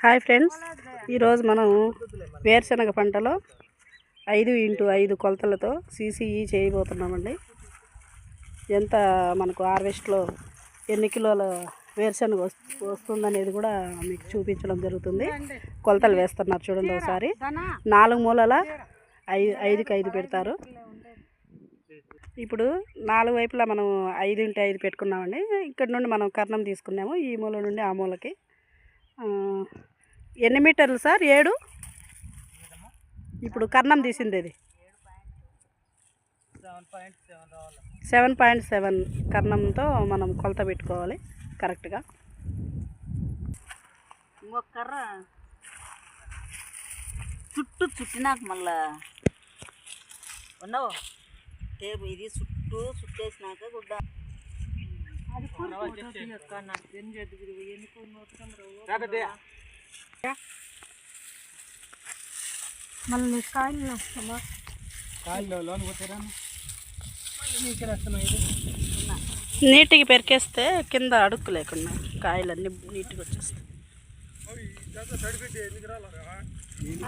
Hi friends, ఈరోజు మనం వేరుశనగ పంటలో 5x5 కొలతలతో CCE చేయబోతున్నామండి. ఎంత మనకు హార్వెస్ట్లో ఎన్ని కిలోల వేరుశనగ వస్తుందనేది కూడా మీకు చూపించడం జరుగుతుంది. కొలతలు వేస్తున్నారు చూడండి. ఒకసారి 4 మూలల 5x5 పెడతారు. ఇప్పుడు 4 వైపులా మనం 5x5 పెట్టుకున్నామండి. ఇక్కడ నుండి మనం కర్ణం తీసుకున్నాము, ఈ మూల నుండి ఆ మూలకి. ఎన్ని మీటర్లు సార్? 7. ఇప్పుడు కర్ణం తీసింది అది 7.7 కర్ణంతో మనం కొలత పెట్టుకోవాలి కరెక్ట్గా. ఇంకొక కర్ర చుట్టినాక మళ్ళా ఉన్నావు టేపు ఇది చుట్టేసినాక గుడ్డ మళ్ళీ కాయలు వస్తామా? నీట్గా పెరికేస్తే కింద అడుక్కు లేకుండా కాయలన్నీ నీట్గా వచ్చేస్తాయి.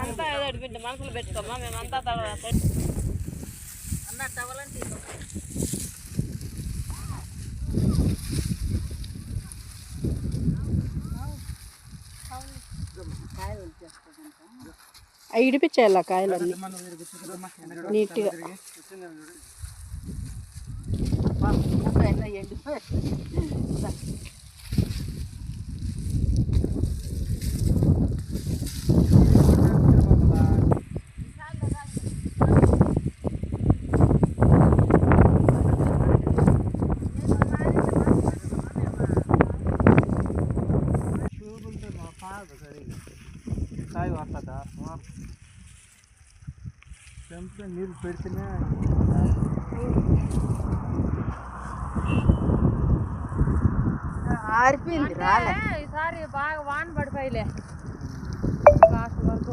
అంతా బిడ్డ మనసులు పెట్టుకోమా, మేమంతా తర్వాత అన్న టవలంటే కాయలు వచ్చేస్తుందంట. ఇడిపించేయాలి కాయలన్నీ నీట్గా. ఎండిపోయి కాయ పడుతుందా? చెంప నీళ్ళు పెడితేనే ఆరిపోయింది. రాలే ఈసారి బాగా వాన పడిపోయిలే లాస్ట్ వరకు.